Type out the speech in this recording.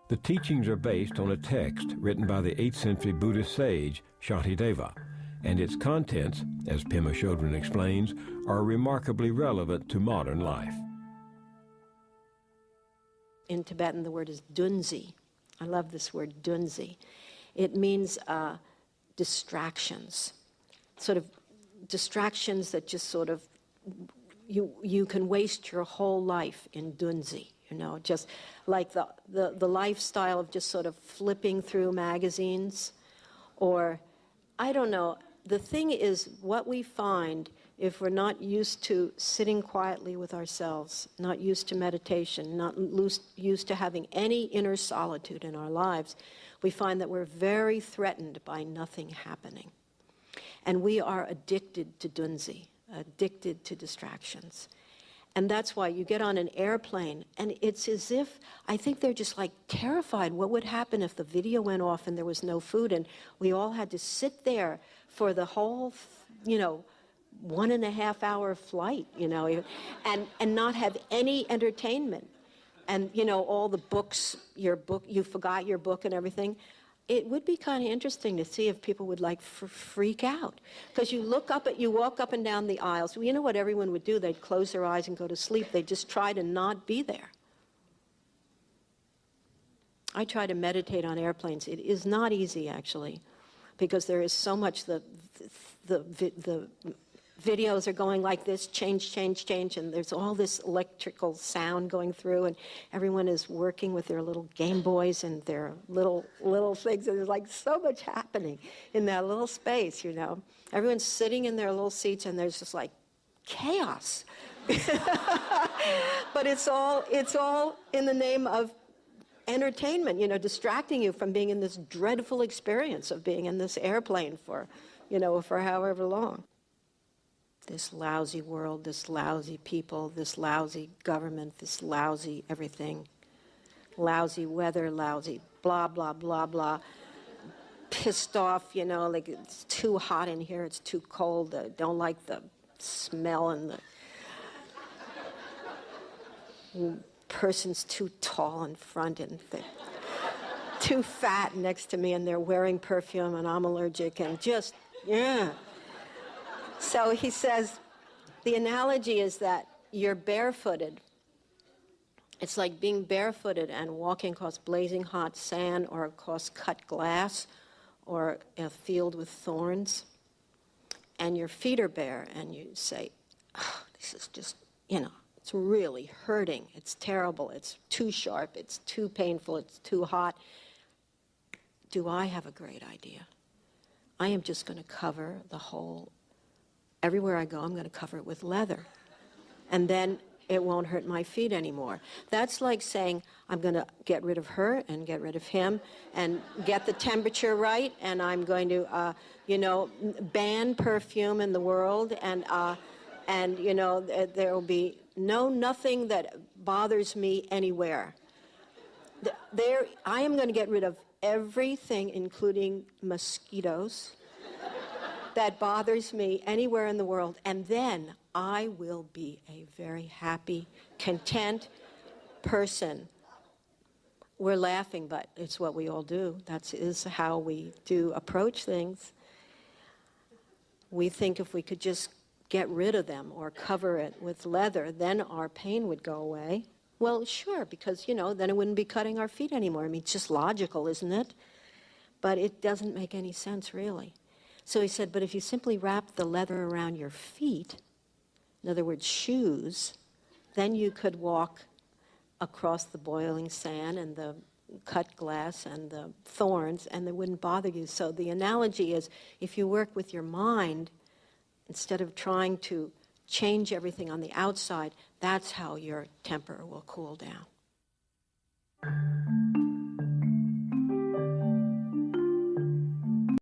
The teachings are based on a text written by the 8th century Buddhist sage Shantideva, and its contents, as Pema Chodron explains, are remarkably relevant to modern life. In Tibetan, the word is Dunzi. I love this word, Dunzi. It means distractions, sort of distractions that just sort of, you can waste your whole life in Dunzi. You know, just like the lifestyle of just sort of flipping through magazines, or, I don't know, the thing is what we find if we're not used to sitting quietly with ourselves, not used to meditation, not used to having any inner solitude in our lives, we find that we're very threatened by nothing happening. And we are addicted to Dunzi, addicted to distractions. And that's why you get on an airplane, and it's as if, I think they're just like terrified. What would happen if the video went off and there was no food, and we all had to sit there for the whole, 1.5 hour flight, and not have any entertainment. And, all the books, you forgot your book and everything. It would be kind of interesting to see if people would freak out. Because you walk up and down the aisles. You know what everyone would do? They'd close their eyes and go to sleep. They'd just try to not be there. I try to meditate on airplanes. It is not easy, actually, because there is so much, the videos are going like this, change, and there's all this electrical sound going through, and everyone is working with their little Game Boys and their little things, and there's like so much happening in that little space, Everyone's sitting in their little seats, and there's just like chaos. But it's all in the name of entertainment, distracting you from being in this dreadful experience of being in this airplane for however long. This lousy world, this lousy people, this lousy government, this lousy everything, lousy weather, lousy blah, blah, blah, blah, pissed off, like it's too hot in here, it's too cold, I don't like the smell, and the person's too tall in front and too fat next to me, and they're wearing perfume, and I'm allergic, and just, yeah. So he says, the analogy is that you're barefooted. It's like being barefooted and walking across blazing hot sand or across cut glass or a field with thorns. And your feet are bare, and you say, oh, this is just, it's really hurting. It's terrible. It's too sharp. It's too painful. It's too hot. Do I have a great idea? I am just going to cover the whole. Everywhere I go, I'm going to cover it with leather. And then it won't hurt my feet anymore. That's like saying, I'm going to get rid of her and get rid of him and get the temperature right, and I'm going to, ban perfume in the world, and there will be nothing that bothers me anywhere. I am going to get rid of everything, including mosquitoes, that bothers me anywhere in the world, and then I will be a very happy, content person. We're laughing, but it's what we all do. That is how we do approach things. We think if we could just get rid of them or cover it with leather, then our pain would go away. Well, sure, because, then it wouldn't be cutting our feet anymore. I mean, it's just logical, isn't it? But it doesn't make any sense, really. So he said, but if you simply wrap the leather around your feet, in other words, shoes, then you could walk across the boiling sand and the cut glass and the thorns, and they wouldn't bother you. So the analogy is, if you work with your mind, instead of trying to change everything on the outside, that's how your temper will cool down.